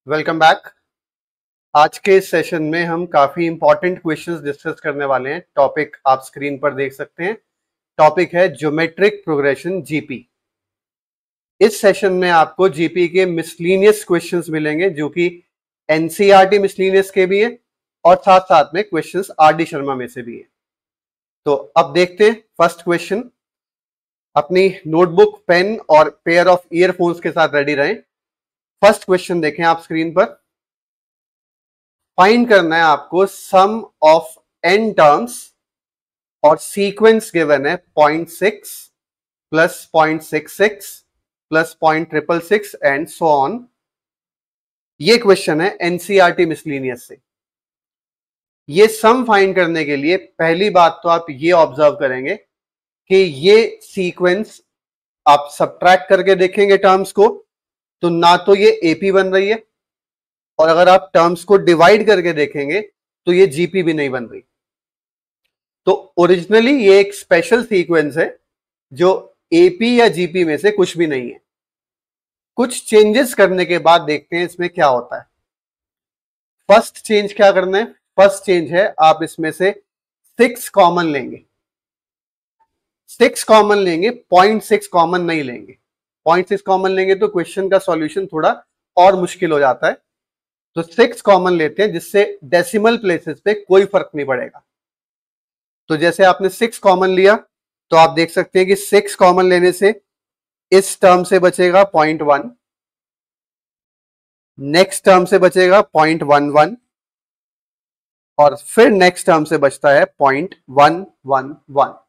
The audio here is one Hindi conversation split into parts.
Welcome back. आज के इस सेशन में हम काफी इंपॉर्टेंट क्वेश्चंस डिस्कस करने वाले हैं। टॉपिक आप स्क्रीन पर देख सकते हैं। टॉपिक है ज्योमेट्रिक प्रोग्रेशन जीपी। इस सेशन में आपको जीपी के मिसलीनियस क्वेश्चंस मिलेंगे जो कि एनसीईआरटी मिसलीनियस के भी है और साथ साथ में क्वेश्चंस आरडी शर्मा में से भी है। तो अब देखते हैं फर्स्ट क्वेश्चन। अपनी नोटबुक, पेन और पेयर ऑफ ईयरफोन्स के साथ रेडी रहें। फर्स्ट क्वेश्चन देखें आप स्क्रीन पर। फाइंड करना है आपको सम ऑफ n टर्म्स और सीक्वेंस गिवन है 0.6 plus 0.66 plus 0.666 and so on. ये क्वेश्चन है एनसीईआरटी मिसलीनियस से। ये सम फाइंड करने के लिए पहली बात तो आप ये ऑब्जर्व करेंगे कि ये सीक्वेंस आप सब्ट्रैक्ट करके देखेंगे टर्म्स को तो ना तो ये एपी बन रही है और अगर आप टर्म्स को डिवाइड करके देखेंगे तो ये जीपी भी नहीं बन रही। तो ओरिजिनली ये एक स्पेशल सीक्वेंस है जो एपी या जीपी में से कुछ भी नहीं है। कुछ चेंजेस करने के बाद देखते हैं इसमें क्या होता है। फर्स्ट चेंज क्या करना है? फर्स्ट चेंज है आप इसमें से 6 कॉमन लेंगे। 6 कॉमन लेंगे, 0.6 कॉमन नहीं लेंगे। 0.6 कॉमन लेंगे तो क्वेश्चन का सॉल्यूशन थोड़ा और मुश्किल हो जाता है। तो 6 कॉमन लेते हैं जिससे डेसिमल प्लेसेस पे कोई फर्क नहीं पड़ेगा। तो जैसे आपने 6 कॉमन लिया तो आप देख सकते हैं कि 6 कॉमन लेने से इस टर्म से बचेगा 0.1, नेक्स्ट टर्म से बचेगा 0.11 और फिर नेक्स्ट टर्म से बचता है 0.111।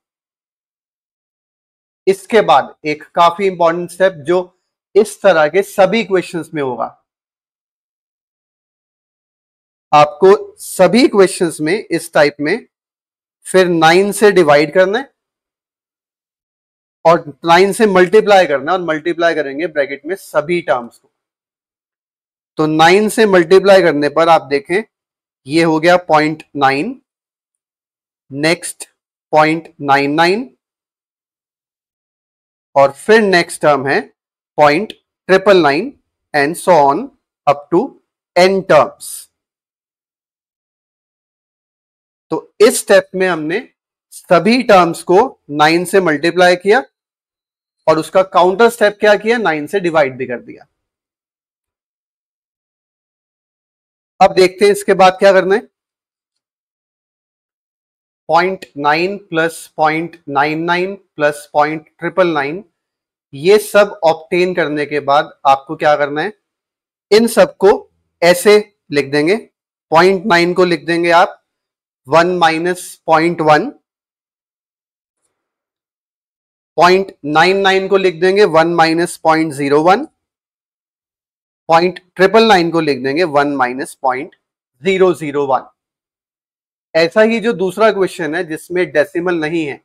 इसके बाद एक काफी इंपॉर्टेंट स्टेप जो इस तरह के सभी क्वेश्चंस में होगा। आपको सभी क्वेश्चंस में इस टाइप में फिर 9 से डिवाइड करना है और 9 से मल्टीप्लाई करना है और मल्टीप्लाई करेंगे ब्रैकेट में सभी टर्म्स को। तो 9 से मल्टीप्लाई करने पर आप देखें ये हो गया 0.9, नेक्स्ट 0.99 और फिर नेक्स्ट टर्म है 0.999 and so on up to n terms. तो इस स्टेप में हमने सभी टर्म्स को 9 से मल्टीप्लाई किया और उसका काउंटर स्टेप क्या किया? 9 से डिवाइड भी कर दिया। अब देखते हैं इसके बाद क्या करना है। 0.9 प्लस 0.99 प्लस 0.999 ये सब ऑब्टेन करने के बाद आपको क्या करना है? इन सबको ऐसे लिख देंगे। 0.9 को लिख देंगे आप 1 माइनस 0.1, 0.99 को लिख देंगे 1 माइनस 0.01, 0.999 को लिख देंगे 1 माइनस 0.001। ऐसा ही जो दूसरा क्वेश्चन है जिसमें डेसिमल नहीं है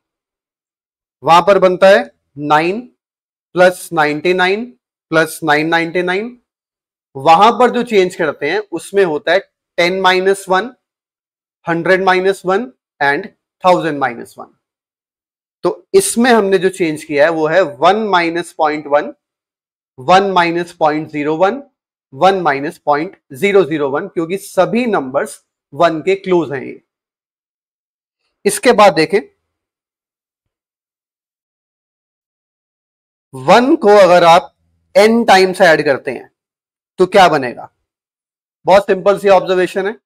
वहां पर बनता है 9 प्लस 99 प्लस 999। वहां पर जो चेंज करते हैं उसमें होता है 10 माइनस 1, 100 माइनस 1 एंड 1000 माइनस 1। तो इसमें हमने जो चेंज किया है वो है 1 माइनस 0.1, 1 माइनस 0.01, 1 माइनस 0.001 क्योंकि सभी नंबर्स 1 के क्लोज हैं ये। इसके बाद देखें 1 को अगर आप n टाइम्स ऐड करते हैं तो क्या बनेगा? बहुत सिंपल सी ऑब्जर्वेशन है।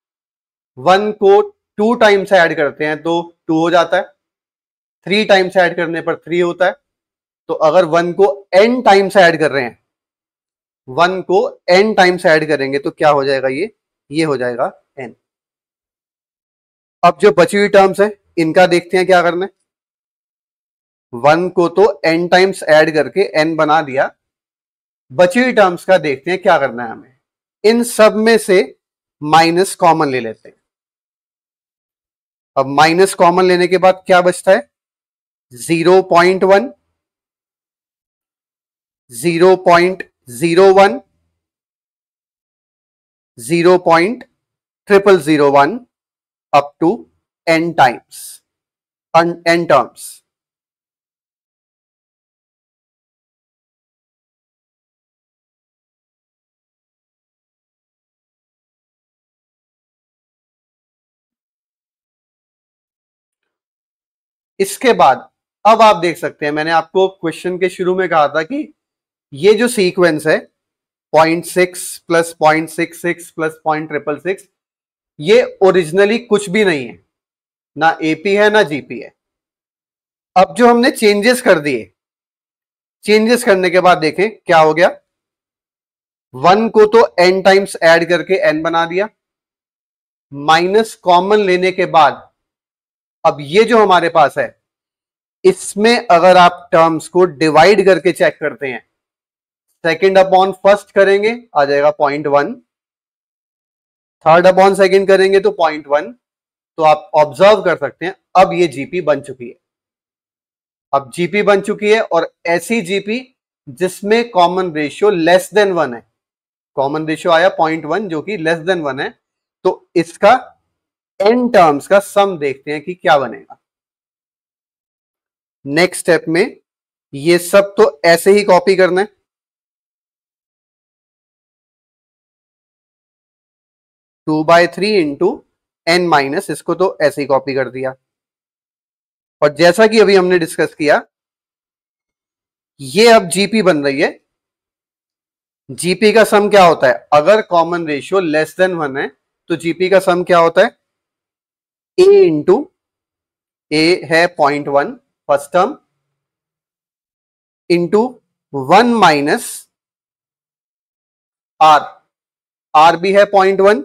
1 को 2 टाइम्स ऐड करते हैं तो 2 हो जाता है, 3 टाइम्स ऐड करने पर 3 होता है। तो अगर 1 को n टाइम्स ऐड कर रहे हैं, 1 को n टाइम्स ऐड करेंगे तो क्या हो जाएगा? ये हो जाएगा n। अब जो बची हुई टर्म्स है इनका देखते हैं क्या करना है। 1 को तो n टाइम्स ऐड करके n बना दिया, बची हुई टर्म्स का देखते हैं क्या करना है हमें। इन सब में से माइनस कॉमन ले लेते हैं। अब माइनस कॉमन लेने के बाद क्या बचता है? 0.1, 0.01, 0.0001 up to n times, n terms। इसके बाद अब आप देख सकते हैं, मैंने आपको क्वेश्चन के शुरू में कहा था कि ये जो सीक्वेंस है 0.6 प्लस 0.66 प्लस 0.666, ये ओरिजिनली कुछ भी नहीं है, ना एपी है ना जीपी है। अब जो हमने चेंजेस कर दिए, चेंजेस करने के बाद देखें क्या हो गया। 1 को तो n टाइम्स ऐड करके n बना दिया, माइनस कॉमन लेने के बाद अब ये जो हमारे पास है, इसमें अगर आप टर्म्स को डिवाइड करके चेक करते हैं, सेकंड अपॉन फर्स्ट करेंगे आ जाएगा 0.1, थर्ड अपॉन सेकंड करेंगे तो 0.1। तो आप ऑब्जर्व कर सकते हैं अब ये जीपी बन चुकी है। अब जीपी बन चुकी है और ऐसी जीपी जिसमें कॉमन रेशियो लेस देन 1 है। कॉमन रेशियो आया 0.1 जो कि लेस देन 1 है। तो इसका n टर्म्स का सम देखते हैं कि क्या बनेगा। नेक्स्ट स्टेप में ये सब तो ऐसे ही कॉपी करना है, two by three into n minus, इसको तो ऐसे ही कॉपी कर दिया। और जैसा कि अभी हमने डिस्कस किया, ये अब जीपी बन रही है। जीपी का सम क्या होता है, अगर कॉमन रेशियो लेस देन 1 है तो जीपी का सम क्या होता है, a इंटू ए है 0.1 first term into 1 minus R, R भी है 0.1,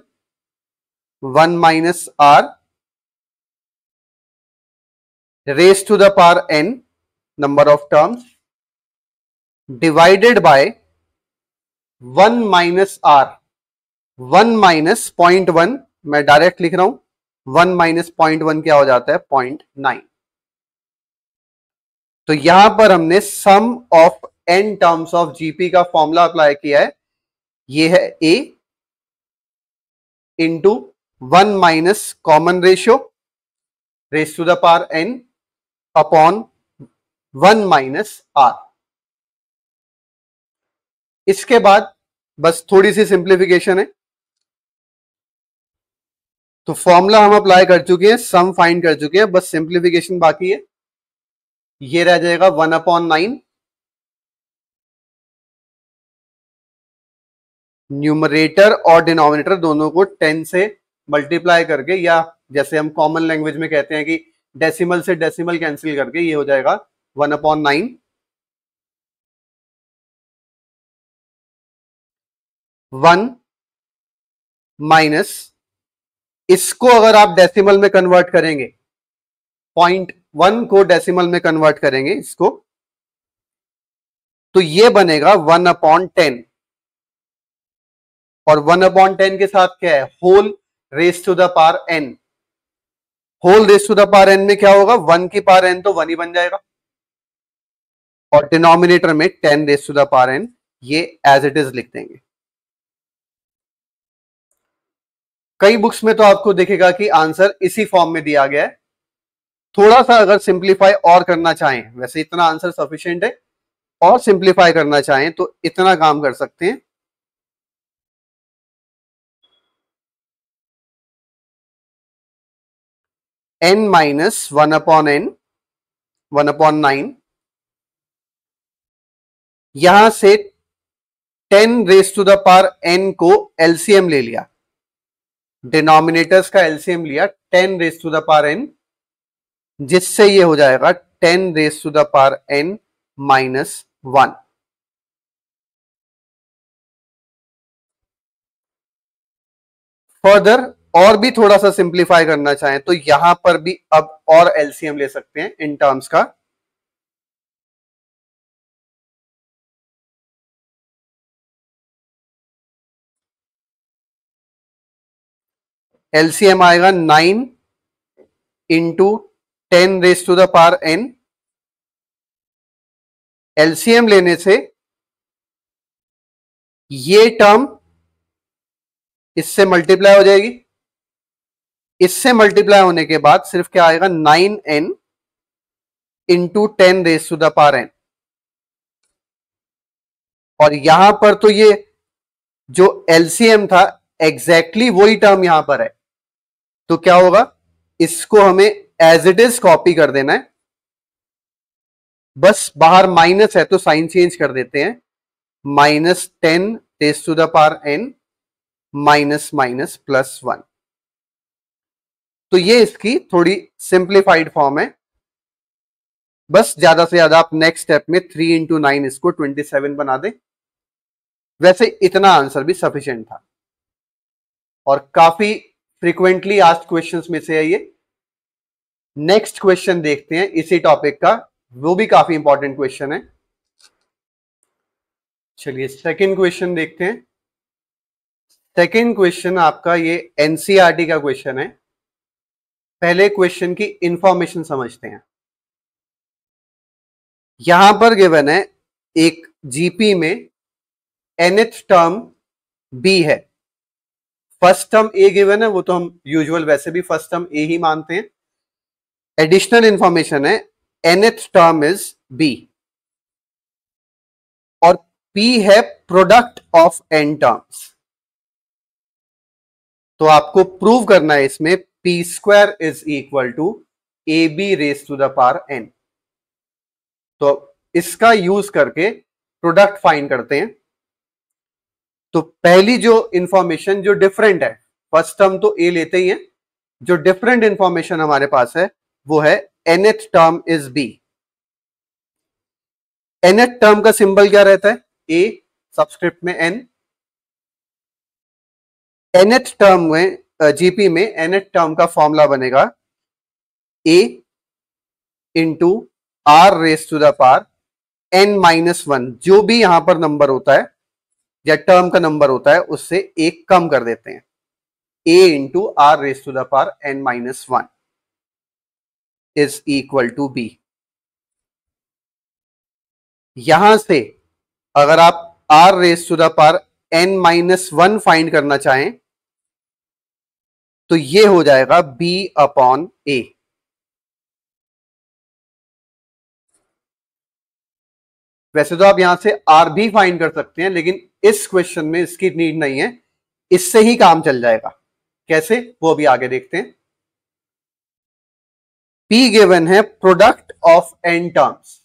1 minus R raise to the power n number of terms divided by 1 minus R, 1 minus 0.1, मैं डायरेक्ट लिख रहा हूं, 1 माइनस 0.1 क्या हो जाता है 0.9। तो यहां पर हमने sum of n terms of GP का फॉर्मूला अप्लाई किया है। ये है a into 1 minus common ratio raise to the power n upon 1 minus r. इसके बाद बस थोड़ी सी सिंप्लीफिकेशन है। तो फॉर्मूला हम अप्लाई कर चुके हैं, सम फाइंड कर चुके हैं, बस सिंप्लीफिकेशन बाकी है। ये रह जाएगा 1/9, न्यूमरेटर और डिनोमिनेटर दोनों को 10 से मल्टीप्लाई करके, या जैसे हम कॉमन लैंग्वेज में कहते हैं कि डेसिमल से डेसिमल कैंसिल करके, ये हो जाएगा 1/9। 1 माइनस, इसको अगर आप डेसिमल में कन्वर्ट करेंगे, 0.1 को डेसिमल में कन्वर्ट करेंगे इसको, तो ये बनेगा 1/10। और 1/10 के साथ क्या है, whole raise to the power n। Whole raise to the power n में क्या होगा, 1 की पावर n तो 1 ही बन जाएगा, और डिनोमिनेटर में 10 raise to the power n, ये एज इट इज लिख देंगे। कई बुक्स में तो आपको दिखेगा कि आंसर इसी फॉर्म में दिया गया है। थोड़ा सा अगर सिंप्लीफाई और करना चाहें, वैसे इतना आंसर सफिशिएंट है, और सिंप्लीफाई करना चाहें तो इतना काम कर सकते हैं, n माइनस 1/n 1/9, यहां से 10 raise to the power n को एलसीएम ले लिया, डिनोमिनेटर्स का एलसीएम लिया 10 raise to the power n, जिससे ये हो जाएगा 10 raise to the power n minus 1। Further और भी थोड़ा सा सिंप्लीफाई करना चाहें तो यहां पर भी अब और एलसीएम ले सकते हैं इन टर्म्स का। एलसीएम आएगा 9 into 10 raise to the power n। LCM लेने से ये टर्म इससे मल्टीप्लाई हो जाएगी, इससे मल्टीप्लाई होने के बाद सिर्फ क्या आएगा, 9n into 10 raise to the power n। और यहां पर तो ये जो एलसीएम था एग्जैक्टली वही टर्म यहां पर है, तो क्या होगा, इसको हमें एज इट इज कॉपी कर देना है। बस बाहर माइनस है तो साइन चेंज कर देते हैं, -10 raise to the power n minus minus plus 1। तो ये इसकी थोड़ी सिंप्लीफाइड फॉर्म है। बस ज्यादा से ज्यादा आप नेक्स्ट स्टेप में 3 इंटू 9 इसको 27 बना दें। वैसे इतना आंसर भी सफिशिएंट था और काफी फ्रीक्वेंटली आस्क्ड क्वेश्चंस में से है ये। नेक्स्ट क्वेश्चन देखते हैं इसी टॉपिक का, वो भी काफी इंपॉर्टेंट क्वेश्चन है। चलिए सेकंड क्वेश्चन देखते हैं। सेकंड क्वेश्चन आपका ये एनसीईआरटी का क्वेश्चन है। पहले क्वेश्चन की इंफॉर्मेशन समझते हैं। यहां पर गिवन है एक जीपी में nth टर्म बी है, फर्स्ट टर्म ए गिवन है, वो तो हम यूजुअल वैसे भी फर्स्ट टर्म ए ही मानते हैं। एडिशनल इंफॉर्मेशन है nth टर्म इज बी और p है प्रोडक्ट ऑफ n टर्म्स। तो आपको प्रूव करना है इसमें p square is equal to A B raise to the power n। तो इसका यूज करके प्रोडक्ट फाइंड करते हैं। तो पहली जो इंफॉर्मेशन जो डिफरेंट है, फर्स्ट टर्म तो ए लेते ही है, जो डिफरेंट इंफॉर्मेशन हमारे पास है वो है nth term is b। nth term का सिंबल क्या रहता है? a सबस्क्रिप्ट में n। nth टर्म में जीपी में nth टर्म का फॉर्मूला बनेगा a into are raise to the power n minus 1। जो भी यहां पर नंबर होता है या टर्म का नंबर होता है उससे एक कम कर देते हैं, a into are raise to the power n minus 1 is equal to b। यहां से अगर आप r raise to the power n minus 1 find करना चाहें तो ये हो जाएगा b अपॉन a। वैसे तो आप यहां से r भी फाइंड कर सकते हैं, लेकिन इस क्वेश्चन में इसकी नीड नहीं है, इससे ही काम चल जाएगा। कैसे, वो भी आगे देखते हैं। p गिवन है प्रोडक्ट ऑफ n टर्म्स।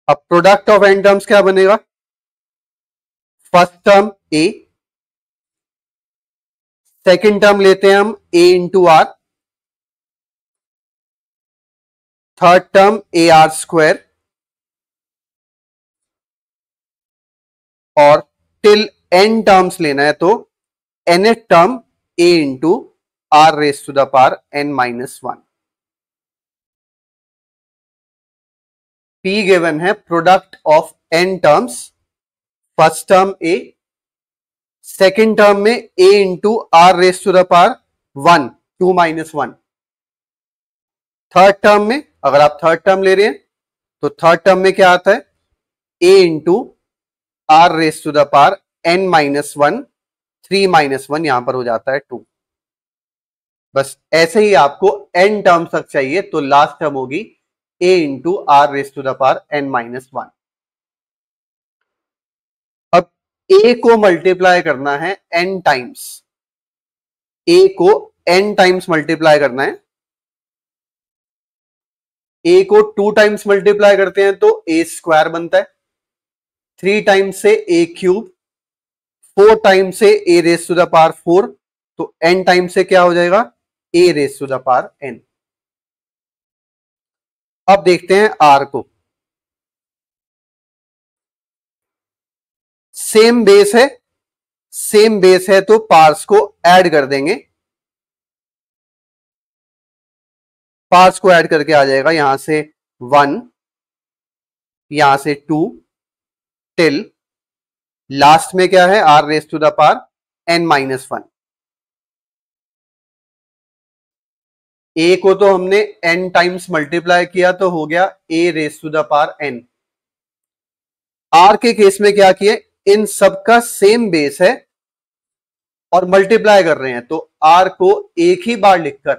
अब प्रोडक्ट ऑफ n टर्म्स क्या बनेगा? First term a, second term लेते हैं हम a into r, third term a r square और टिल n टर्म्स लेना है तो nth term a into are raise to the power n minus 1। p given है product of n terms, first term a, second term में a into are raise to the power 1 2 minus 1। Third term में अगर आप थर्ड टर्म ले रहे हैं तो थर्ड टर्म में क्या आता है? a into are raise to the power n minus 1, 3 minus 1 यहां पर हो जाता है 2। बस ऐसे ही आपको n टर्म्स तक चाहिए तो लास्ट टर्म होगी a into are raise to the power n minus 1। अब a को मल्टीप्लाई करना है n टाइम्स, a को n टाइम्स मल्टीप्लाई करना है। a को 2 टाइम्स मल्टीप्लाई करते हैं तो a स्क्वायर बनता है, 3 टाइम्स से a क्यूब, 4 टाइम्स से a raise to the power 4, तो n टाइम्स से क्या हो जाएगा? a raise to the power n। अब देखते हैं r को। सेम बेस है, सेम बेस है तो पार्ट्स को ऐड कर देंगे। पार्ट्स को ऐड करके आ जाएगा यहां से 1, यहां से 2 टिल लास्ट में क्या है? r raise to the power n minus 1। a को तो हमने n टाइम्स मल्टीप्लाई किया तो हो गया a raise to the power n। r के केस में क्या किए? इन सबका सेम बेस है और मल्टीप्लाई कर रहे हैं तो r को एक ही बार लिखकर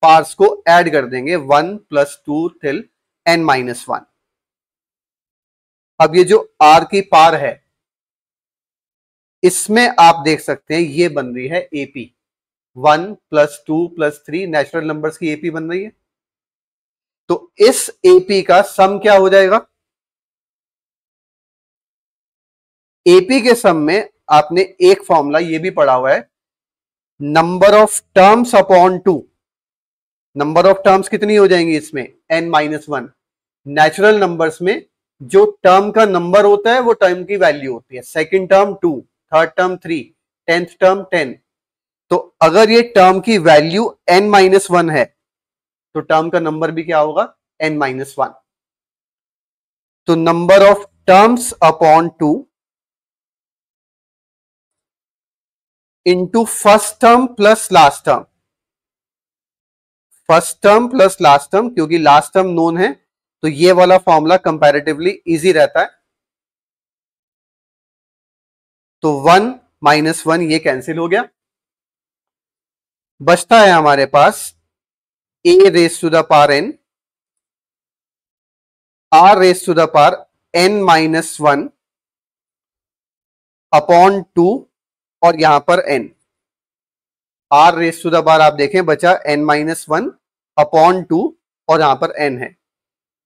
पार्ट्स को ऐड कर देंगे 1 प्लस 2 टिल n माइनस 1। अब ये जो r की पार है इसमें आप देख सकते हैं ये बन रही है AP, 1 plus 2 plus 3 natural numbers की AP बन रही है। तो इस एपी का सम क्या हो जाएगा? एपी के सम में आपने एक फॉर्मूला ये भी पढ़ा हुआ है, number of terms upon two. Number of terms कितनी हो जाएंगी इसमें? n-1। नेचुरल नंबर्स में जो टर्म का नंबर होता है वो टर्म की वैल्यू होती है। Second term 2, third term 3, 10th term 10। तो अगर ये टर्म की वैल्यू n-1 है तो टर्म का नंबर भी क्या होगा? n-1। तो number of terms upon 2 into first term plus last term. First term plus last term, क्योंकि लास्ट टर्म नोन है तो ये वाला फॉर्मूला कंपैरेटिवली इजी रहता है। तो 1 - 1 ये कैंसिल हो गया, बचता है हमारे पास a raise to the power n, r raise to the power n-1 upon 2 और यहां पर n। r raise to the power आप देखें बचा n-1 अपॉन 2 और यहां पर n है।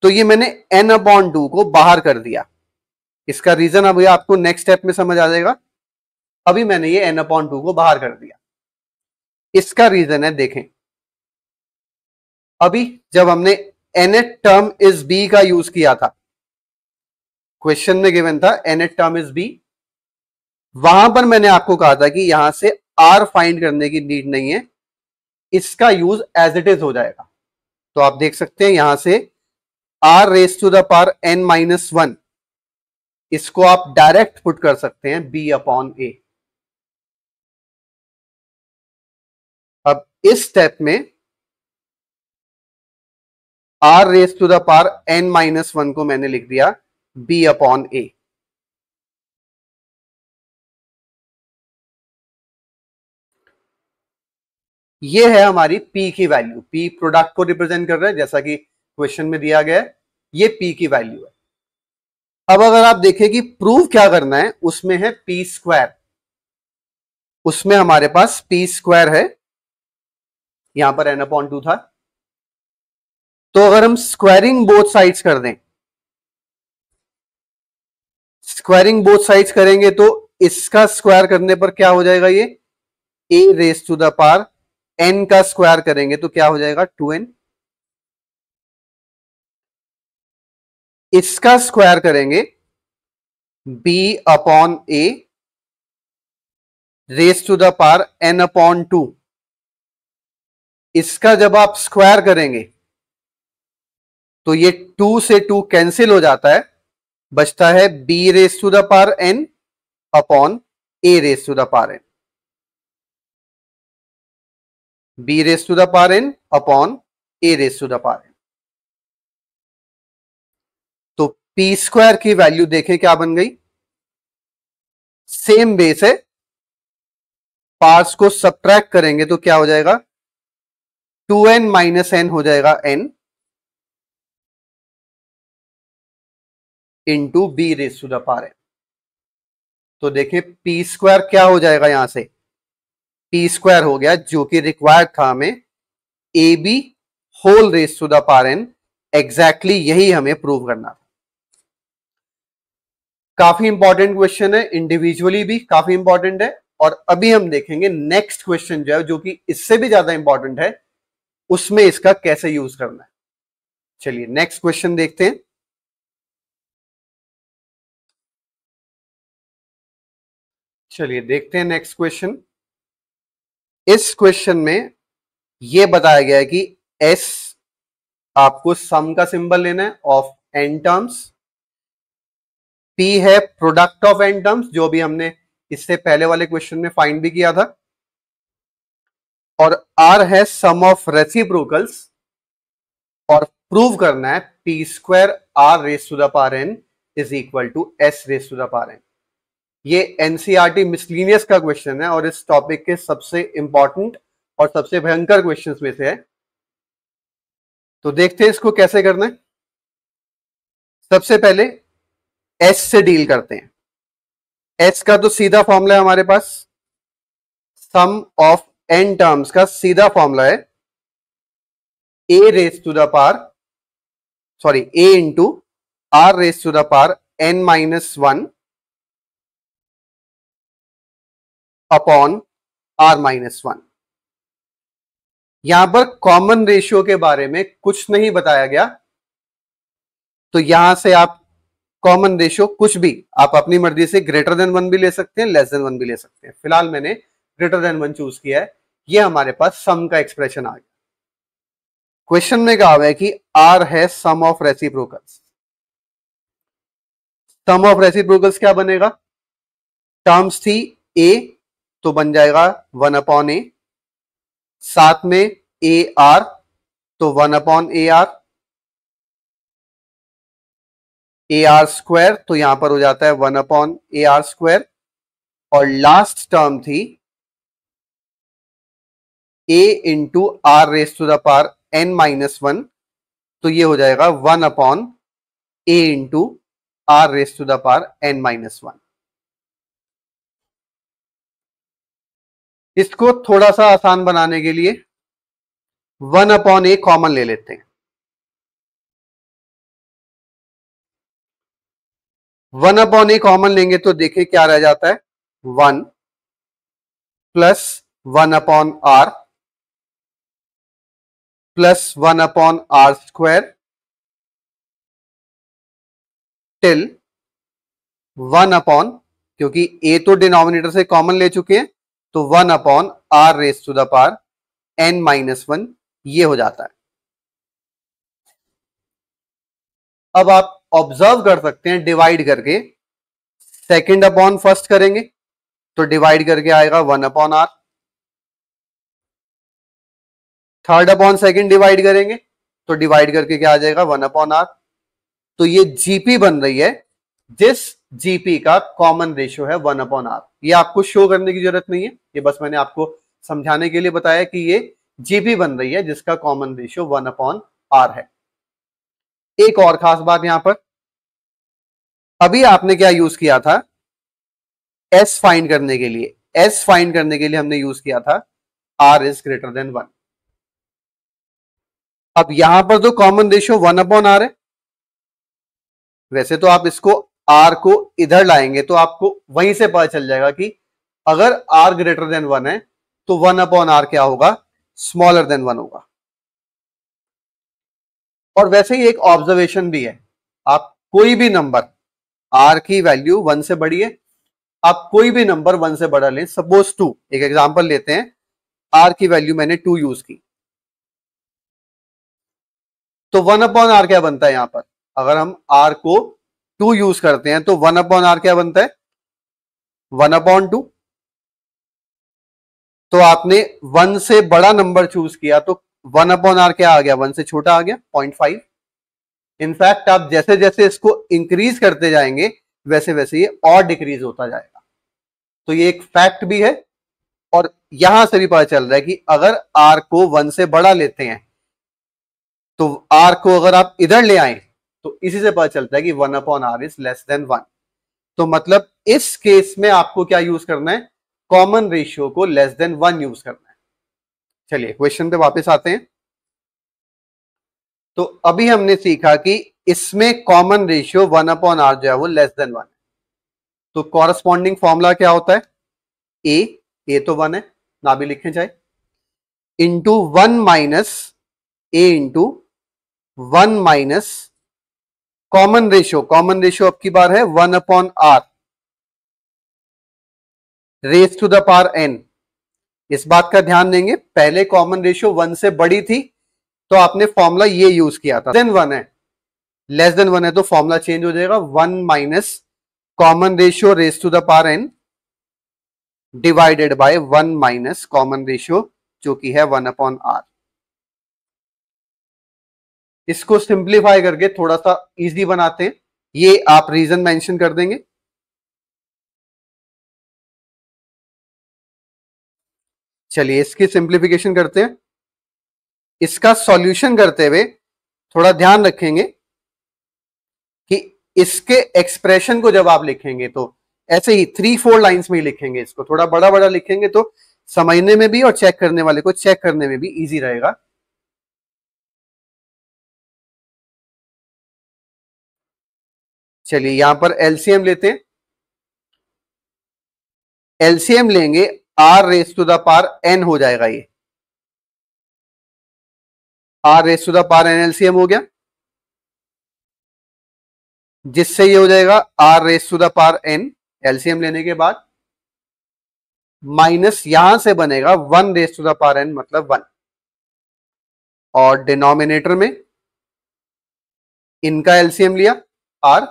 तो ये मैंने n अपॉन 2 को बाहर कर दिया। इसका रीजन अब ये आपको नेक्स्ट स्टेप में समझ आ जाएगा। अभी मैंने ये n अपॉन 2 को बाहर कर दिया। इसका रीजन है, देखें, अभी जब हमने nth टर्म इज b का यूज किया था, क्वेश्चन में गिवन था nth टर्म इज b, वहां पर मैंने आपको कहा था कि यहां से r फाइंड करने की नीड नहीं है, इसका यूज एज इट इज हो जाएगा। तो आप देख सकते हैं यहां से r raise to the power n-1, इसको आप डायरेक्ट पुट कर सकते हैं b अपॉन a। अब इस स्टेप में r raise to the power n-1 को मैंने लिख दिया b अपॉन a। ये है हमारी p की वैल्यू। p प्रोडक्ट को रिप्रेजेंट कर रहा है जैसा कि क्वेश्चन में दिया गया है, ये p की वैल्यू है। अब अगर आप देखें कि प्रूव क्या करना है, उसमें है p स्क्वायर। उसमें हमारे पास p स्क्वायर है, यहां पर n अपॉन 2 था। तो अगर हम स्क्वायरिंग बोथ साइड्स कर दें, स्क्वायरिंग बोथ साइड्स करेंगे तो इसका स्क्वायर करने पर क्या हो जाएगा? ये a raise to the power n का स्क्वायर करेंगे तो क्या हो जाएगा? 2n। इसका स्क्वायर करेंगे b upon a raise to the power n upon 2। इसका जब आप स्क्वायर करेंगे तो ये 2 से 2 कैंसिल हो जाता है, बचता है b raise to the power n upon a raise to the power n। b raise to the power n upon a raise to the power n। तो p स्क्वायर की वैल्यू देखें क्या बन गई? सेम बेस है, पार्ट्स को सब्ट्रैक्ट करेंगे तो क्या हो जाएगा? 2n - n हो जाएगा n into b raise to the power n। तो देखें p स्क्वायर क्या हो जाएगा? यहां से p स्क्वायर हो गया, जो कि रिक्वायर्ड था हमें, ab whole raise to the power n। Exactly यही हमें प्रूव करना था। काफी इंपॉर्टेंट क्वेश्चन है, इंडिविजुअली भी काफी इंपॉर्टेंट है। और अभी हम देखेंगे नेक्स्ट क्वेश्चन जो है, जो कि इससे भी ज्यादा इंपॉर्टेंट है, उसमें इसका कैसे यूज करना है। चलिए नेक्स्ट क्वेश्चन देखते हैं। चलिए देखते हैं नेक्स्ट क्वेश्चन। इस क्वेश्चन में यह बताया गया है कि s आपको सम का सिंबल लेना है ऑफ n टर्म्स, p है प्रोडक्ट ऑफ n टर्म्स, जो भी हमने इससे पहले वाले क्वेश्चन में फाइंड भी किया था, और r है सम ऑफ रेसिप्रोकल्स, और प्रूव करना है p square r raise to the power n is equal to s raise to the power n। ये एनसीईआरटी मिसलिनियस का क्वेश्चन है और इस टॉपिक के सबसे इंपॉर्टेंट और सबसे भयंकर क्वेश्चंस में से है। तो देखते हैं इसको कैसे करना है। सबसे पहले s से डील करते हैं। s का तो सीधा फॉर्मूला है हमारे पास, सम ऑफ n टर्म्स का सीधा फॉर्मूला है a raise to the power sorry a into r raise to the power n minus 1 upon r minus 1। यहां पर कॉमन रेशियो के बारे में कुछ नहीं बताया गया, तो यहां से आप कॉमन रेशियो कुछ भी आप अपनी मर्जी से ग्रेटर देन 1 भी ले सकते हैं, लेस देन 1 भी ले सकते हैं। फिलहाल मैंने ग्रेटर देन 1 चूज किया है। ये हमारे पास सम का एक्सप्रेशन आ गया। क्वेश्चन में कहा हुआ है कि R है sum of reciprocals. Sum of reciprocals क्या बनेगा? टर्म्स थी A, तो बन जाएगा 1 अपॉन A, साथ में AR, तो 1 अपॉन AR, AR स्क्वायर, तो यहां पर हो जाता है 1 अपॉन AR स्क्वायर, और लास्ट टर्म थी A into R raise to the power n minus 1, तो ये हो जाएगा 1 upon A into R raise to the power n minus 1। इसको थोड़ा सा आसान बनाने के लिए 1 अपॉन A कॉमन ले लेते हैं। 1 अपॉन A कॉमन लेंगे तो देखिए क्या रह जाता है, 1 plus 1 upon R plus 1 upon R square till 1 upon, क्योंकि A तो डिनोमिनेटर से कॉमन ले चुके हैं, तो 1 upon R raise to the power n minus 1, ये हो जाता है। अब आप ऑब्जर्व कर सकते हैं डिवाइड करके, सेकंड अपॉन फर्स्ट करेंगे तो डिवाइड करके आएगा 1 upon R, third upon second divide करेंगे तो डिवाइड करके क्या आ जाएगा 1 अपॉन R। तो ये जीपी बन रही है, जिस जीपी का कॉमन रेशियो है 1 अपॉन R। ये आपको शो करने की जरूरत नहीं है, ये बस मैंने आपको समझाने के लिए बताया कि ये जीपी बन रही है जिसका कॉमन रेशियो 1 अपॉन R है। एक और खास बात यहां पर, अभी आपने क्या यूज किया था, S फाइंड करने के लिए, S फाइंड करने के लिए हमने यूज किया था R इज ग्रेटर देन 1। अब यहां पर तो कॉमन रेशियो 1 अपॉन R है, वैसे तो आप इसको R को इधर लाएंगे तो आपको वहीं से पता चल जाएगा कि अगर R ग्रेटर देन 1 है तो 1 अपॉन R क्या होगा, स्मॉलर देन 1 होगा। और वैसे ही एक ऑब्जर्वेशन भी है, आप कोई भी नंबर R की वैल्यू 1 से बड़ी है, आप कोई भी नंबर 1 से बड़ा लें, सपोज 2, एक एग्जांपल लेते हैं, R की वैल्यू मैंने 2 यूज की, तो 1 अपॉन R क्या बनता है यहां पर, अगर हम R को 2 यूज करते हैं तो 1 अपॉन R क्या बनता है, 1 अपॉन 2। तो आपने 1 से बड़ा नंबर चूज किया तो 1 अपॉन R क्या आ गया, 1 से छोटा आ गया 0.5। इनफैक्ट आप जैसे जैसे इसको इंक्रीज करते जाएंगे वैसे वैसे ये और डिक्रीज होता जाएगा। तो ये एक फैक्ट भी है, और यहां से भी पता चल रहा है कि अगर R को 1 से बड़ा लेते हैं तो R को अगर आप इधर ले आए तो इसी से पता चलता है कि 1 upon R is less than 1। तो मतलब इस केस में आपको क्या यूज करना है, कॉमन रेशियो को लेस देन 1 यूज करना है। चलिए क्वेश्चन पे वापस आते हैं। तो अभी हमने सीखा कि इसमें कॉमन रेशियो 1 अपॉन R जो है वो लेस देन 1 है। तो कॉरस्पॉन्डिंग फॉर्मूला क्या होता है, ए तो 1 है, ना भी लिखें चाहे, into 1 minus A into 1 minus common ratio अब की बार है 1 upon R raise to the power n। इस बात का ध्यान देंगे, पहले कॉमन रेशियो 1 से बड़ी थी तो आपने फॉर्मूला ये यूज किया था, देन 1 है, लेस देन 1 है तो फॉर्मूला चेंज हो जाएगा, 1 minus common ratio raise to the power n divided by 1 minus common ratio जो कि है 1 अपॉन R। इसको सिंप्लीफाई करके थोड़ा सा इजी बनाते हैं, ये आप रीजन मेंशन कर देंगे। चलिए इसकी सिंप्लीफिकेशन करते हैं। इसका सॉल्यूशन करते हुए थोड़ा ध्यान रखेंगे कि इसके एक्सप्रेशन को जब आप लिखेंगे तो ऐसे ही 3-4 लाइंस में ही लिखेंगे, इसको थोड़ा बड़ा बड़ा लिखेंगे तो समझने में भी और चेक करने वाले को चेक करने में भी इजी रहेगा। चलिए यहां पर एलसीएम लेते हैं। एलसीएम लेंगे, R raise to the power N हो जाएगा ये। R raise to the power N LCM हो गया, जिससे ये हो जाएगा are raise to the power N LCM लेने के बाद, माइनस यहां से बनेगा 1 raise to the power N मतलब 1, और डिनोमिनेटर में इनका एलसीएम लिया आर,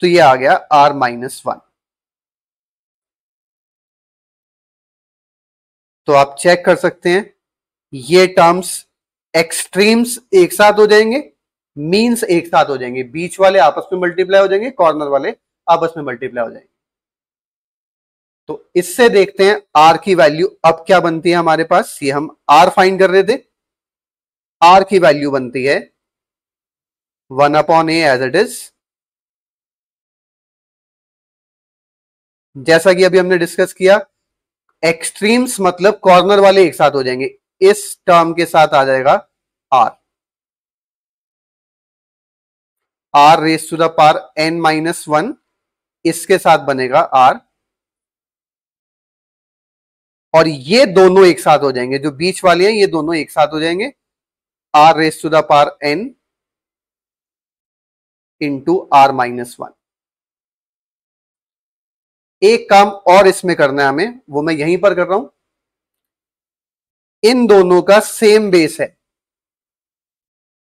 तो ये आ गया आर माइनस 1। तो आप चेक कर सकते हैं ये टर्म्स एक्सट्रीम्स एक साथ हो जाएंगे, मीन्स एक साथ हो जाएंगे, बीच वाले आपस में मल्टीप्लाई हो जाएंगे, कॉर्नर वाले आपस में मल्टीप्लाई हो जाएंगे। तो इससे देखते हैं आर की वैल्यू अब क्या बनती है हमारे पास। ये हम आर फाइंड कर रहे थे, आर की वैल्यू बनती है 1/a एज इट इज। जैसा कि अभी हमने डिस्कस किया, एक्सट्रीम्स मतलब कॉर्नर वाले एक साथ हो जाएंगे, इस टर्म के साथ आ जाएगा R, R raise to the power N minus 1, इसके साथ बनेगा आर, और ये दोनों एक साथ हो जाएंगे, जो बीच वाले हैं ये दोनों एक साथ हो जाएंगे, R raise to the power N into R minus 1। एक काम और इसमें करना है हमें, वो मैं यहीं पर कर रहा हूं। इन दोनों का सेम बेस है,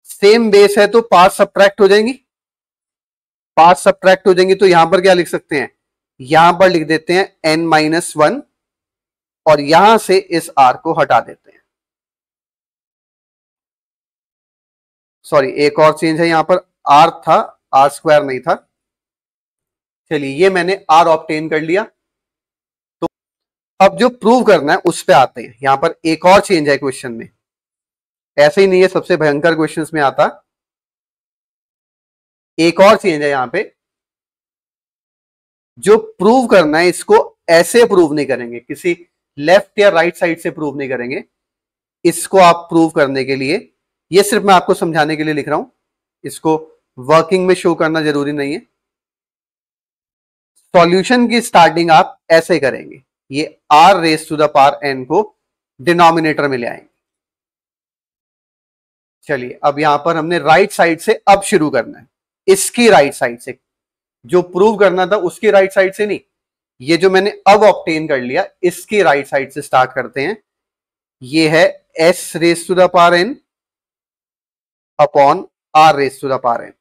सेम बेस है तो पार्ट सब्ट्रैक्ट हो जाएंगी, पार्ट सब्ट्रैक्ट हो जाएंगी, तो यहां पर क्या लिख सकते हैं, यहां पर लिख देते हैं एन माइनस 1, और यहां से इस आर को हटा देते हैं। सॉरी, एक और चेंज है, यहां पर आर था, आर स्क्वायर नहीं था। चलिए ये मैंने आर ऑब्टेन कर लिया। तो अब जो प्रूव करना है उस पे आते हैं। यहां पर एक और चेंज है क्वेश्चन में, ऐसे ही नहीं है, सबसे भयंकर क्वेश्चंस में आता, एक और चेंज है यहां पे। जो प्रूव करना है इसको ऐसे प्रूव नहीं करेंगे, किसी लेफ्ट या राइट साइड से प्रूव नहीं करेंगे। इसको आप प्रूव करने के लिए, ये सिर्फ मैं आपको समझाने के लिए लिख रहा हूं, इसको वर्किंग में शो करना जरूरी नहीं है। सॉल्यूशन की स्टार्टिंग आप ऐसे करेंगे, ये R raise to the power N को डिनोमिनेटर में ले आएंगे। चलिए अब यहां पर हमने राइट साइड से अब शुरू करना है, इसकी राइट साइड से, जो प्रूव करना था उसकी राइट साइड से नहीं, ये जो मैंने अब ऑब्टेन कर लिया इसकी राइट साइड से स्टार्ट करते हैं। ये है S raise to the power N upon R raise to the power N.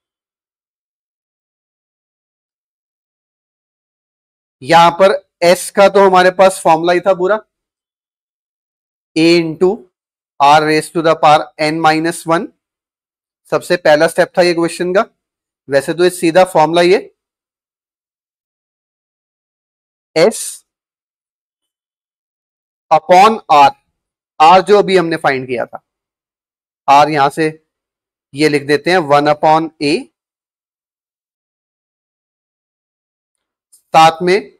यहां पर एस का तो हमारे पास फॉर्मूला ही था पूरा, a into are raise to the power N minus 1, सबसे पहला स्टेप था ये क्वेश्चन का। वैसे तो ये सीधा फॉर्मूला ये एस अपॉन आर, आर जो अभी हमने फाइंड किया था, आर यहां से ये लिख देते हैं 1/a, साथ में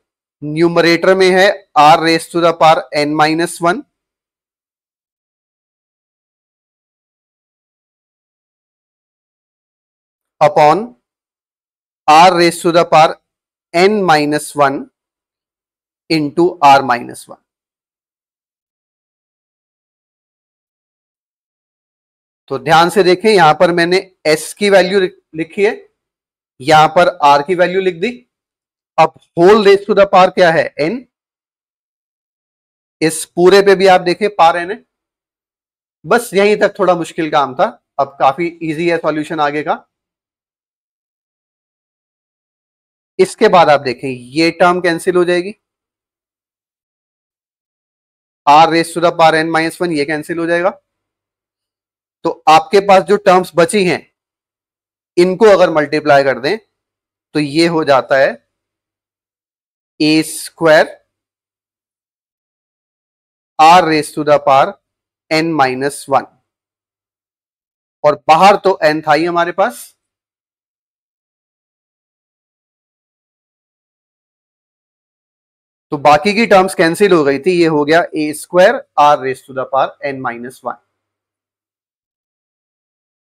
न्यूमरेटर में है are raise to the power N minus 1, upon R raise to the power N minus 1 into R minus 1। तो ध्यान से देखें, यहां पर मैंने एस की वैल्यू लिखी है, यहां पर आर की वैल्यू लिख दी। अब whole raise to the power क्या है, एन, इस पूरे पे भी आप देखें पावर एन है। बस यहीं तक थोड़ा मुश्किल काम था, अब काफी इजी है सॉल्यूशन आगे का। इसके बाद आप देखें ये टर्म कैंसिल हो जाएगी, R raise to the power N minus 1 ये कैंसिल हो जाएगा। तो आपके पास जो टर्म्स बची हैं इनको अगर मल्टीप्लाई कर दें तो ये हो जाता है a square are raise to the power N minus 1, और बाहर तो एन था ही हमारे पास, तो बाकी की टर्म्स कैंसिल हो गई थी, ये हो गया a square are raise to the power N minus 1।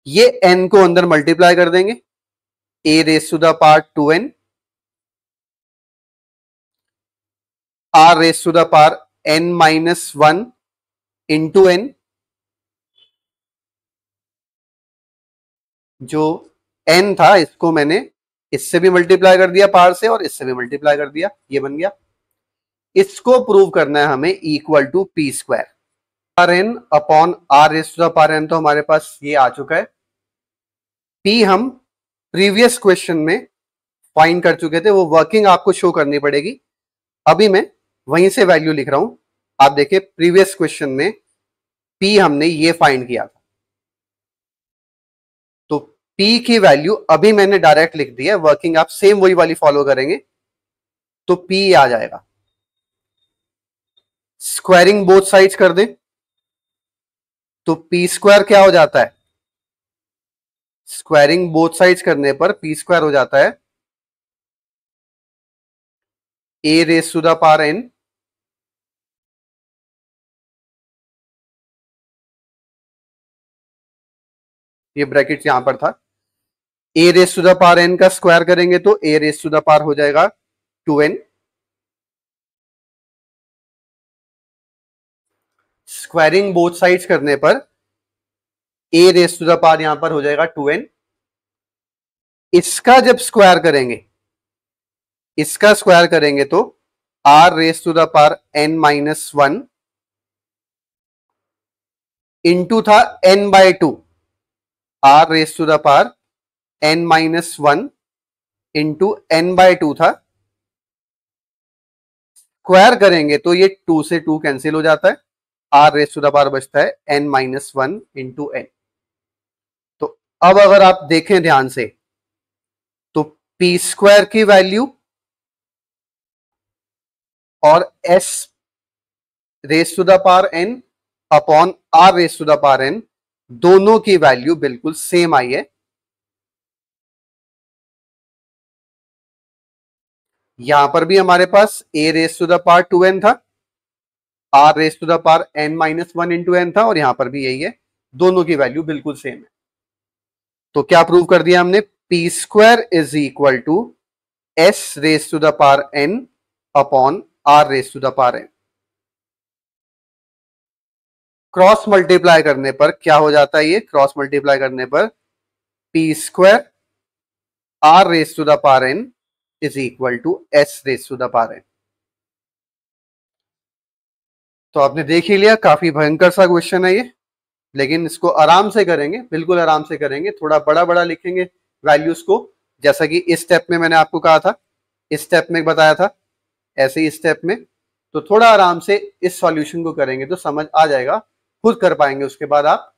ये n को अंदर मल्टीप्लाई कर देंगे, a raise to the power 2n r raise to the power n minus 1 into n, जो n था इसको मैंने इससे भी मल्टीप्लाई कर दिया पावर से और इससे भी मल्टीप्लाई कर दिया, ये बन गया। इसको प्रूव करना है हमें equal to P square R N upon R raise to the power N, तो हमारे पास ये आ चुका है। पी हम प्रीवियस क्वेश्चन में फाइंड कर चुके थे, वो वर्किंग आपको शो करनी पड़ेगी। अभी मैं वहीं से वैल्यू लिख रहा हूं। आप देखिए प्रीवियस क्वेश्चन में पी हमने ये फाइंड किया था, तो पी की वैल्यू अभी मैंने डायरेक्ट लिख दी है। वर्किंग आप सेम वही वाली फॉलो करेंगे तो पी आ जाएगा। स्क्वायरिंग बोथ साइड्स कर दें तो पी स्क्वायर क्या हो जाता है, स्क्वायरिंग बोथ साइड्स करने पर पी स्क्वायर हो जाता है a raise to the power n ये ब्रैकेट यहां पर था, a raise to the power n का स्क्वायर करेंगे तो a raise to the power हो जाएगा 2n। स्क्वायरिंग बोथ साइड्स करने पर a raise to the power यहां पर हो जाएगा 2n। इसका जब स्क्वायर करेंगे, इसका स्क्वायर करेंगे तो R raise to the power n minus 1 into था n by 2, R raise to the power n minus 1 into n by 2 था। स्क्वायर करेंगे तो ये 2 से 2 कैंसिल हो जाता है, are raise to the power बचता है n माइनस 1 इंटू n। तो अब अगर आप देखें ध्यान से तो पी स्क्वायर की वैल्यू और s raise to the power n upon R raise to the power n दोनों की वैल्यू बिल्कुल सेम आई है। यहां पर भी हमारे पास a raise to the power 2n था, r raise to the power n minus 1 into n था, और यहां पर भी यही है, दोनों की वैल्यू बिल्कुल सेम है। तो क्या प्रूव कर दिया हमने, P square is equal to S raise to the power n upon r raise to the power n। Cross multiply करने पर क्या हो जाता है, ये क्रॉस मल्टीप्लाई करने पर P square are raise to the power n is equal to S raise to the power n। तो आपने देख ही लिया, काफी भयंकर सा क्वेश्चन है ये, लेकिन इसको आराम से करेंगे, बिल्कुल आराम से करेंगे। थोड़ा बड़ा बड़ा लिखेंगे वैल्यूज को, जैसा कि इस स्टेप में मैंने आपको कहा था, इस स्टेप में बताया था, ऐसे ही स्टेप में। तो थोड़ा आराम से इस सॉल्यूशन को करेंगे तो समझ आ जाएगा, खुद कर पाएंगे। उसके बाद आप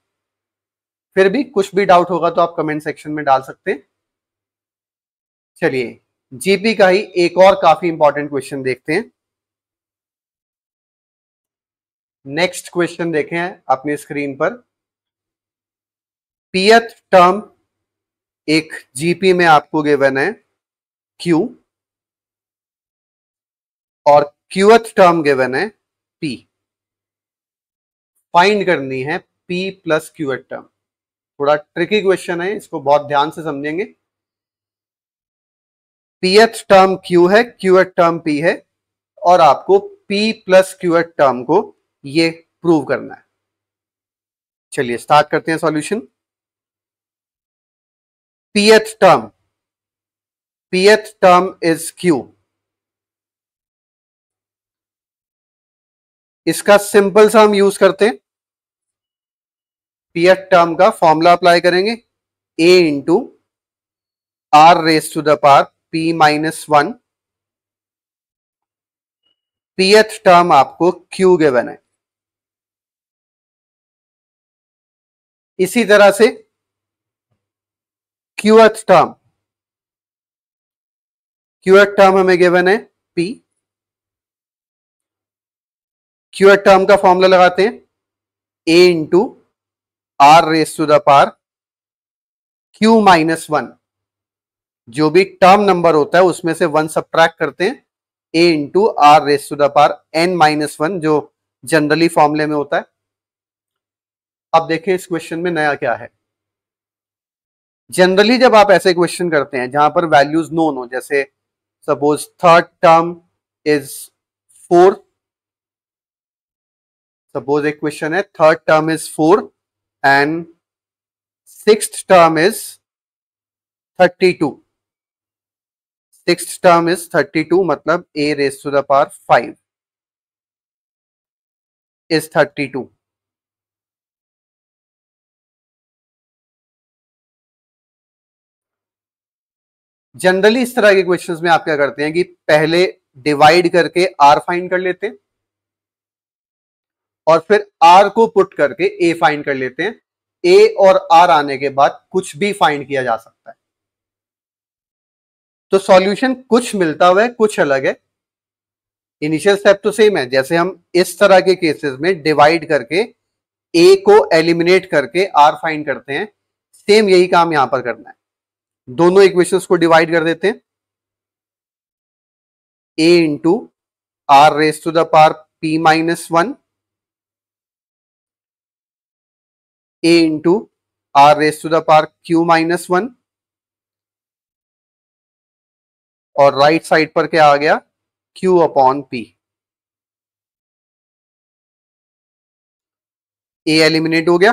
फिर भी कुछ भी डाउट होगा तो आप कमेंट सेक्शन में डाल सकते हैं। चलिए जीपी का ही एक और काफी इंपॉर्टेंट क्वेश्चन देखते हैं। नेक्स्ट क्वेश्चन देखें अपनी स्क्रीन पर। पीएथ टर्म एक जीपी में आपको गिवन है क्यू, और क्यूएथ टर्म गिवन है पी। फाइंड करनी है पी प्लस क्यूएथ टर्म। थोड़ा ट्रिकी क्वेश्चन है, इसको बहुत ध्यान से समझेंगे। पीएथ टर्म क्यू है, क्यूएथ टर्म पी है, और आपको पी प्लस क्यूएथ टर्म को ये प्रूव करना है। चलिए स्टार्ट करते हैं solution. Pth term is q. इसका सिंपल सा हम यूज करते हैं, पीएथ टर्म का फॉर्मूला अप्लाई करेंगे, a into are raise to the power p minus 1। Pth term आपको क्यू गिवन है। इसी तरह से क्यूएथ टर्म हमें गिवन है पी। क्यूएथ टर्म का फॉर्मूला लगाते हैं, a into are raise to the power q minus 1। जो भी टर्म नंबर होता है उसमें से 1 सब्ट्रैक्ट करते हैं, a into are raise to the power N minus 1, जो जनरली फॉर्मूले में होता है। अब देखें इस क्वेश्चन में नया क्या है। जनरली जब आप ऐसे क्वेश्चन करते हैं जहां पर वैल्यूज नोन हो, जैसे suppose third term is 4, suppose एक क्वेश्चन है third term is 4 and sixth term is 32, sixth term is 32 मतलब a raise to the power 5 is 32। Generally इस तरह के क्वेश्चंस में आप क्या करते हैं कि पहले डिवाइड करके r फाइंड कर लेते हैं और फिर r को पुट करके a फाइंड कर लेते हैं। a और r आने के बाद कुछ भी फाइंड किया जा सकता है। तो सॉल्यूशन कुछ मिलता हुआ है, कुछ अलग है। इनिशियल स्टेप तो सेम है, जैसे हम इस तरह के केसेस में डिवाइड करके a को एलिमिनेट करके r फाइंड करते हैं, सेम यही काम यहां पर करना है। दोनों इक्वेशंस को डिवाइड कर देते हैं, a into are raise to the power p minus 1, a into are raise to the power q minus 1, और राइट साइड पर क्या आ गया, q upon p। a eliminate हो गया।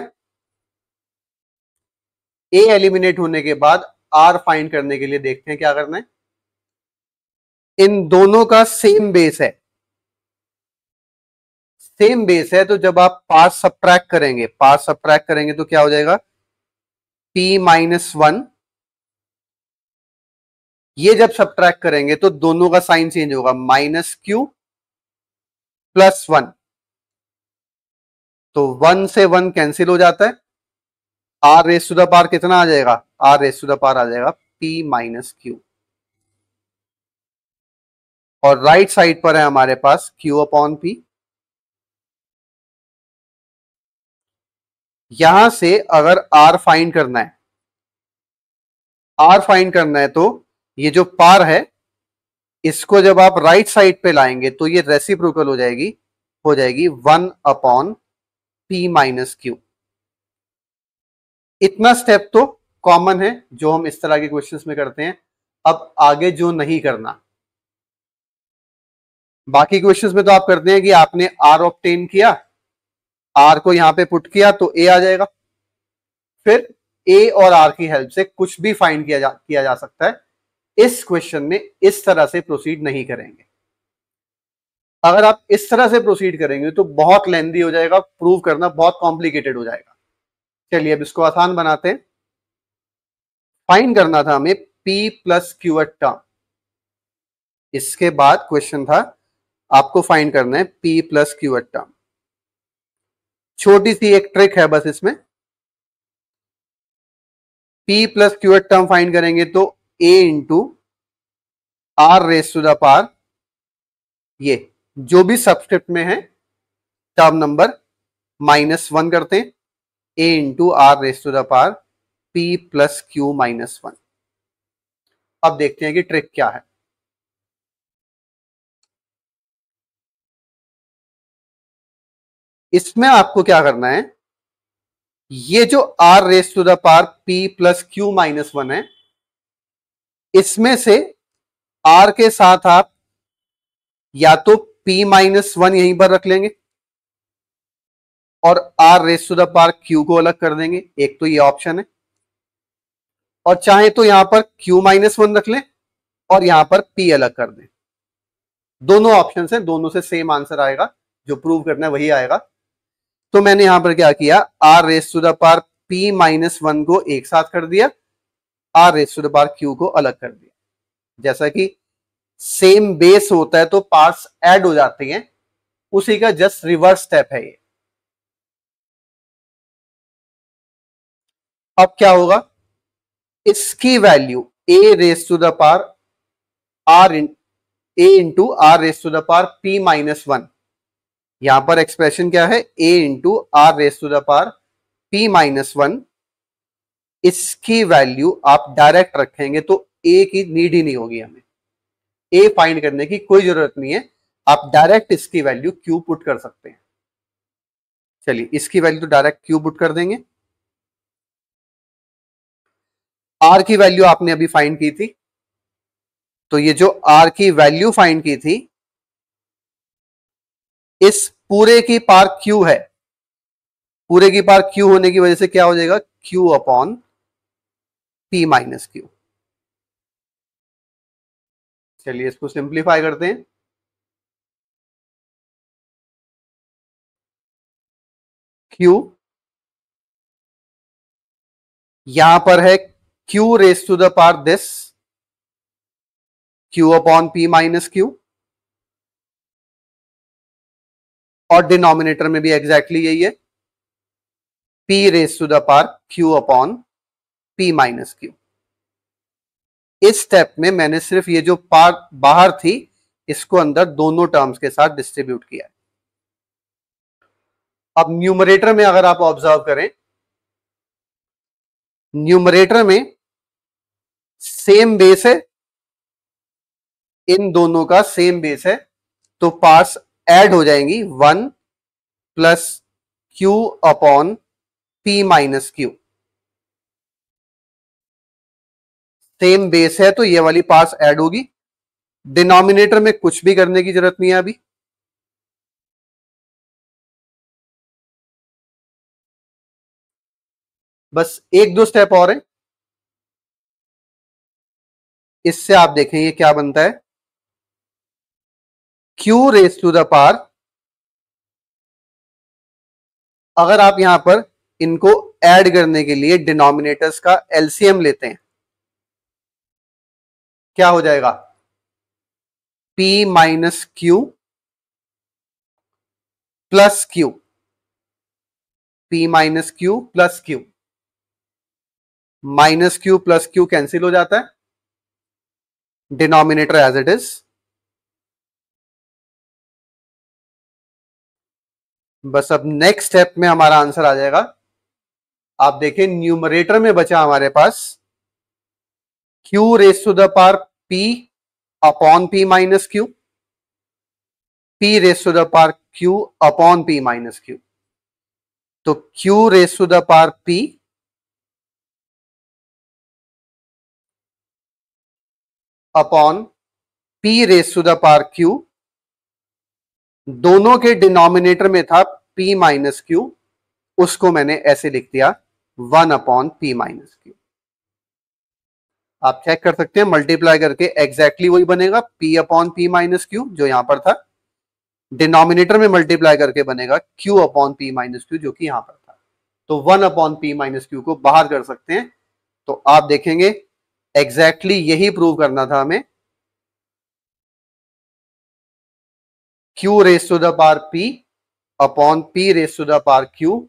a एलिमिनेट होने के बाद r फाइंड करने के लिए देखते हैं क्या करना है। इन दोनों का सेम बेस है, सेम बेस है, तो जब आप पार्ट सब्ट्रैक्ट करेंगे तो क्या हो जाएगा, p माइनस 1। ये जब सब्ट्रैक्ट करेंगे तो दोनों का साइन चेंज होगा, माइनस क्यू प्लस 1, तो 1 से 1 कैंसिल हो जाता है। Are raise to the power कितना आ जाएगा, are raise to the power आ जाएगा p माइनस क्यू, और राइट साइड पर है हमारे पास q अपॉन p। यहां से अगर r फाइंड करना है, तो ये जो पार है इसको जब आप राइट साइड पे लाएंगे तो ये रेसिप्रोकल हो जाएगी 1 अपॉन p माइनस क्यू। इतना स्टेप तो कॉमन है जो हम इस तरह के क्वेश्चंस में करते हैं। अब आगे जो नहीं करना, बाकी क्वेश्चंस में तो आप करते हैं कि आपने r ऑब्टेन किया, r को यहां पे पुट किया तो a आ जाएगा, फिर a और r की हेल्प से कुछ भी फाइंड किया जा सकता है। इस क्वेश्चन में इस तरह से प्रोसीड नहीं करेंगे। अगर आप इस तरह से प्रोसीड करेंगे तो बहुत लेंदी हो जाएगा, प्रूव करना बहुत कॉम्प्लिकेटेड हो जाएगा। चलिए अब इसको आसान बनाते हैं। फाइंड करना था हमें p प्लस क्यू टर्म, इसके बाद क्वेश्चन था आपको फाइंड करना है p प्लस क्यू टर्म। छोटी सी एक ट्रिक है बस इसमें, p plus Q term find करेंगे तो a into are raise to the power, ये जो भी सबस्क्रिप्ट में है टर्म नंबर -1 करते हैं, a into are raise to the power p plus Q minus 1। अब देखते हैं कि ट्रिक क्या है। इसमें आपको क्या करना है, ये जो r raise to the power p plus Q minus 1 है, इसमें से r के साथ आप या तो p माइनस 1 यहीं पर रख लेंगे और r raise to the power q को अलग कर देंगे, एक तो ये ऑप्शन है, और चाहे तो यहां पर q माइनस 1 रख लें और यहां पर p अलग कर दें। दोनों ऑप्शन है, दोनों से सेम आंसर आएगा, जो प्रूव करना है वही आएगा। तो मैंने यहां पर क्या किया, r raise to the power p minus 1 को एक साथ कर दिया, r raise to the power q को अलग कर दिया। जैसा कि सेम बेस होता है तो पार्ट्स ऐड हो जाते हैं, उसी का जस्ट रिवर्स स्टेप है ये। अब क्या होगा, इसकी value a raise to the power r a into are raise to the power p minus 1, यहां पर एक्सप्रेशन क्या है, a into are raise to the power p minus 1। इसकी वैल्यू आप डायरेक्ट रखेंगे तो a की नीड ही नहीं होगी, हमें a फाइंड करने की कोई जरूरत नहीं है, आप डायरेक्ट इसकी वैल्यू q पुट कर सकते हैं। चलिए इसकी वैल्यू तो डायरेक्ट q पुट कर देंगे। आर की वैल्यू आपने अभी फाइंड की थी, तो ये जो आर की वैल्यू फाइंड की थी, इस पूरे की पार क्यू है, पूरे की पार क्यू होने की वजह से क्या हो जाएगा, Q upon P minus Q. चलिए इसको सिंप्लीफाई करते हैं। क्यू यहां पर है Q raise to the power this, Q upon P minus Q, और डिनोमिनेटर में भी एग्जैक्टली यही है, P raise to the power Q upon P minus Q. इस स्टेप में मैंने सिर्फ ये जो पार्ट बाहर थी इसको अंदर दोनों टर्म्स के साथ डिस्ट्रीब्यूट किया है। अब न्यूमरेटर में अगर आप ऑब्जर्व करें, न्यूमरेटर में सेम बेस है, इन दोनों का सेम बेस है, तो पार्ट्स ऐड हो जाएंगी, 1 plus Q upon P minus Q. Same base है तो ये वाली पार्ट्स ऐड होगी। डिनोमिनेटर में कुछ भी करने की जरूरत नहीं है अभी, बस एक दो स्टेप और है। इससे आप देखें ये क्या बनता है, Q raise to the power, अगर आप यहां पर इनको ऐड करने के लिए डिनोमिनेटर्स का एलसीएम लेते हैं, क्या हो जाएगा, P minus q plus Q, P minus q plus Q, minus q plus Q cancel हो जाता है, डिनोमिनेटर एज इट इज। बस अब नेक्स्ट स्टेप में हमारा आंसर आ जाएगा। आप देखें न्यूमरेटर में बचा हमारे पास q raise to the power P upon P minus q, P raise to the power Q upon P minus Q. तो Q raise to the power P upon P raise to the power Q, दोनों के डिनोमिनेटर में था P माइनस क्यू, उसको मैंने ऐसे लिख दिया 1 अपॉन P माइनस क्यू। आप चेक कर सकते हैं, मल्टीप्लाई करके एग्जैक्टली वही बनेगा, P upon P minus Q जो यहां पर था, डिनोमिनेटर में मल्टीप्लाई करके बनेगा Q upon P minus Q जो कि यहां पर था। तो 1 अपॉन P माइनस क्यू को बाहर कर सकते हैं। तो आप देखेंगे एग्जैक्टली यही प्रूव करना था हमें, Q raise to the power P upon P raise to the power Q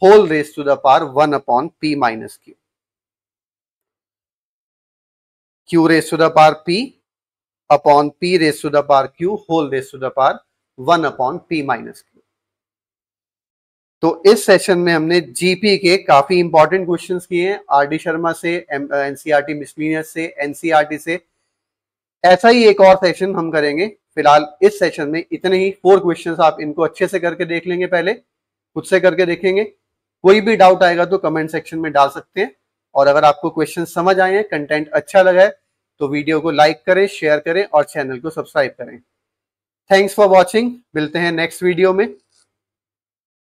whole raise to the power 1 upon P minus Q. Q raise to the power P upon P raise to the power Q whole raise to the power 1 upon P minus Q. तो इस सेशन में हमने जीपी के काफी इंपॉर्टेंट क्वेश्चंस किए हैं, आर डी शर्मा से, एनसीईआरटी मिसलिनियस से, एनसीईआरटी से। ऐसा ही एक और सेशन हम करेंगे। फिलहाल इस सेशन में इतने ही 4 क्वेश्चंस, आप इनको अच्छे से करके देख लेंगे, पहले खुद से करके देखेंगे। कोई भी डाउट आएगा तो कमेंट सेक्शन में डाल सकते हैं। और अगर आपको क्वेश्चन समझ आए हैं, कंटेंट अच्छा लगा है, तो वीडियो को लाइक करें, शेयर करें और चैनल को सब्सक्राइब करें। थैंक्स फॉर वॉचिंग, मिलते हैं नेक्स्ट वीडियो में।